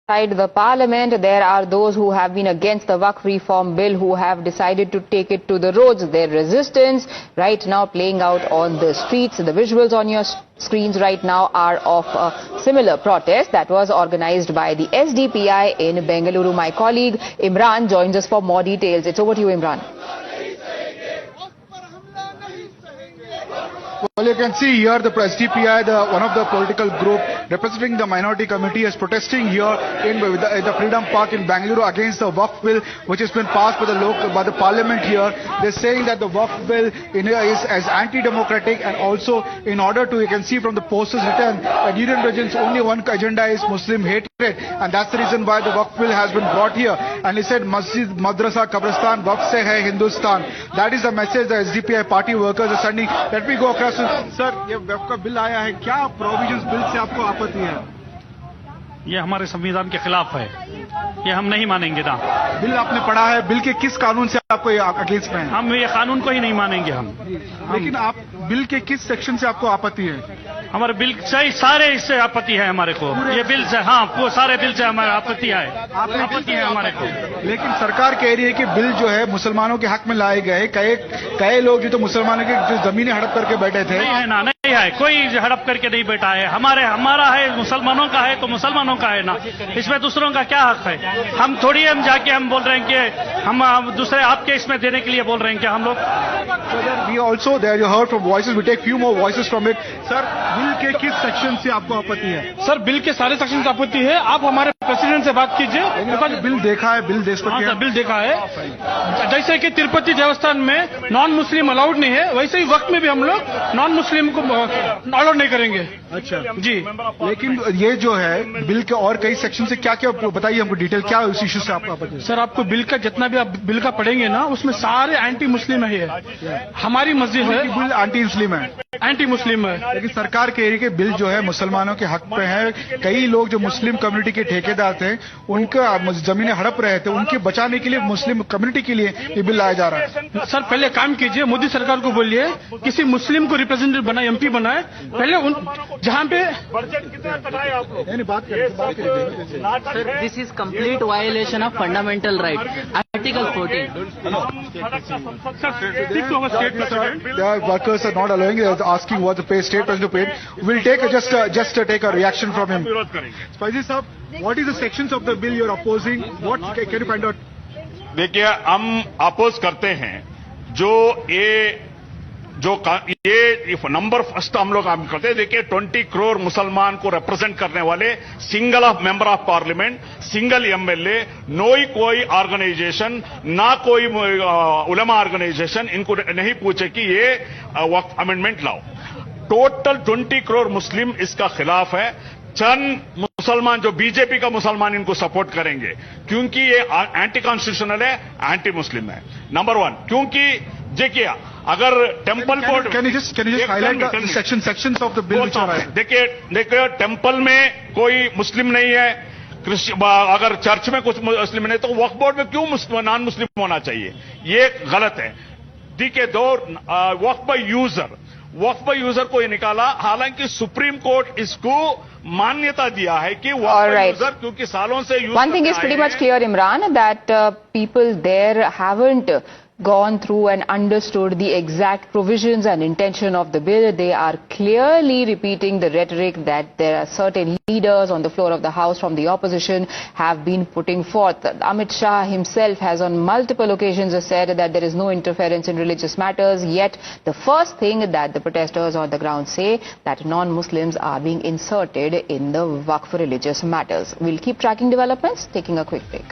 Inside the parliament, there are those who have been against the Waqf reform bill who have decided to take it to the roads. Their resistance right now playing out on the streets. The visuals on your screens right now are of a similar protest that was organized by the SDPI in Bengaluru. My colleague Imran joins us for more details. It's over to you, Imran. Well, you can see here the SDPI, one of the political group representing the minority committee, is protesting here in the Freedom Park in Bengaluru against the Waqf bill, which has been passed by the parliament here. They're saying that the Waqf bill is as anti-democratic, and also in order to, you can see from the posters written that Union Region's only one agenda is Muslim hatred, and that's the reason why the Waqf bill has been brought here. And he said, Masjid, Madrasa, Qabristan, Waqf se hai Hindustan. That is the message the SDPI party workers are sending. Let me go across. Sir, ये वक्फ का bill आया है, क्या provisions bill से आपको आपत्ति है? ये हमारे संविधान के खिलाफ है, ये हम नहीं मानेंगे ना। बिल आपने पढ़ा है, बिल के किस कानून से आपको अगेंस्ट में है? हम ये कानून को ही नहीं मानेंगे हम। लेकिन आप बिल के किस सेक्शन से आपको आपत्ति है? हमारे बिल से सारे इससे आपत्ति है हमारे को। ये बिल से, हाँ, वो सारे बिल से हमारे आपत्ति है, आपत्ति है हमारे को। लेकिन सरकार कह रही है कि बिल जो है मुसलमानों के हक में लाए गए। कई लोग जो तो मुसलमानों की जो जमीनें हड़प करके बैठे थे। नहीं है ना, नहीं है, कोई हड़प करके नहीं बैठा है। हमारा है, मुसलमानों का है तो मुसलमानों का है ना, इसमें दूसरों का क्या हक है? हम थोड़ी हम जाके हम बोल रहे हैं कि हम दूसरे आपके इसमें देने के लिए बोल रहे हैं कि हम लोग। We also there you heard from voices, we take few more voices from it. Sir, bill के किस सेक्शन से आपको आपत्ति है? सर, बिल के सारे सेक्शन से आपत्ति है। आप हमारे प्रेसिडेंट से बात कीजिए। बिल देखा है, बिल देश पर बिल देखा है। जैसे कि तिरुपति देवस्थान में नॉन मुस्लिम अलाउड नहीं है, वैसे ही वक्त में भी हम लोग नॉन मुस्लिम को अलाउड नहीं करेंगे। अच्छा जी, लेकिन ये जो है बिल के और कई सेक्शन से क्या क्या बताइए हमको डिटेल, क्या उस इश्यू से आपको आपत्ति? सर, आपको बिल का जितना भी आप बिल का पढ़ेंगे ना, उसमें सारे एंटी मुस्लिम है। हमारी मस्जिद है, बिल एंटी मुस्लिम है, एंटी मुस्लिम है। लेकिन सरकार कह रही है कि बिल जो है मुसलमानों के हक पे है। कई लोग जो मुस्लिम कम्युनिटी के ठेकेदार थे, उनका जमीनें हड़प रहे थे, उनके बचाने के लिए मुस्लिम कम्युनिटी के लिए ये बिल लाया जा रहा है। सर, पहले काम कीजिए, मोदी सरकार को बोलिए किसी मुस्लिम को रिप्रेजेंटेटिव बनाए, एमपी बनाए। पहले जहाँ पे बजट कितना कटाए आप लोग? बात करें। Sir, this is complete violation of fundamental right. Article 14. The workers are not allowing. They are asking what the state president paid. We'll take just take a reaction from him. Spicy sir, what is the sections of the bill you're opposing? What can you find out? देखिए, हम oppose करते हैं ये number first हम लोग करते हैं। देखिए, 20 करोड़ मुसलमान को रिप्रेजेंट करने वाले single of member of parliament, single MLA, कोई ऑर्गेनाइजेशन, ना कोई उलमा ऑर्गेनाइजेशन इनको नहीं पूछे कि ये वक्फ अमेंडमेंट लाओ। टोटल 20 करोड़ मुस्लिम इसका खिलाफ है। चंद मुसलमान जो बीजेपी का मुसलमान इनको सपोर्ट करेंगे, क्योंकि ये एंटी कॉन्स्टिट्यूशनल है, एंटी मुस्लिम है। नंबर 1, क्योंकि देखिए, अगर temple code, can you just highlight the sections of the bill which are? देखिए, टेम्पल में कोई मुस्लिम नहीं है, अगर चर्च में कुछ मुस्लिम नहीं, तो वक्फ बोर्ड में क्यों नॉन मुस्लिम होना चाहिए? ये गलत है। देखिए, वक्फ बाय यूजर को ये निकाला, हालांकि सुप्रीम कोर्ट इसको मान्यता दिया है कि वक्फ बाय यूजर, क्योंकि सालों से use. One thing is pretty much clear, Imran, that people there haven't gone through and understood the exact provisions and intention of the bill. They are clearly repeating the rhetoric that there are certain leaders on the floor of the House from the opposition have been putting forth. Amit Shah himself has on multiple occasions said that there is no interference in religious matters, yet the first thing that the protesters on the ground say that non-Muslims are being inserted in the Waqf religious matters. We'll keep tracking developments, taking a quick break.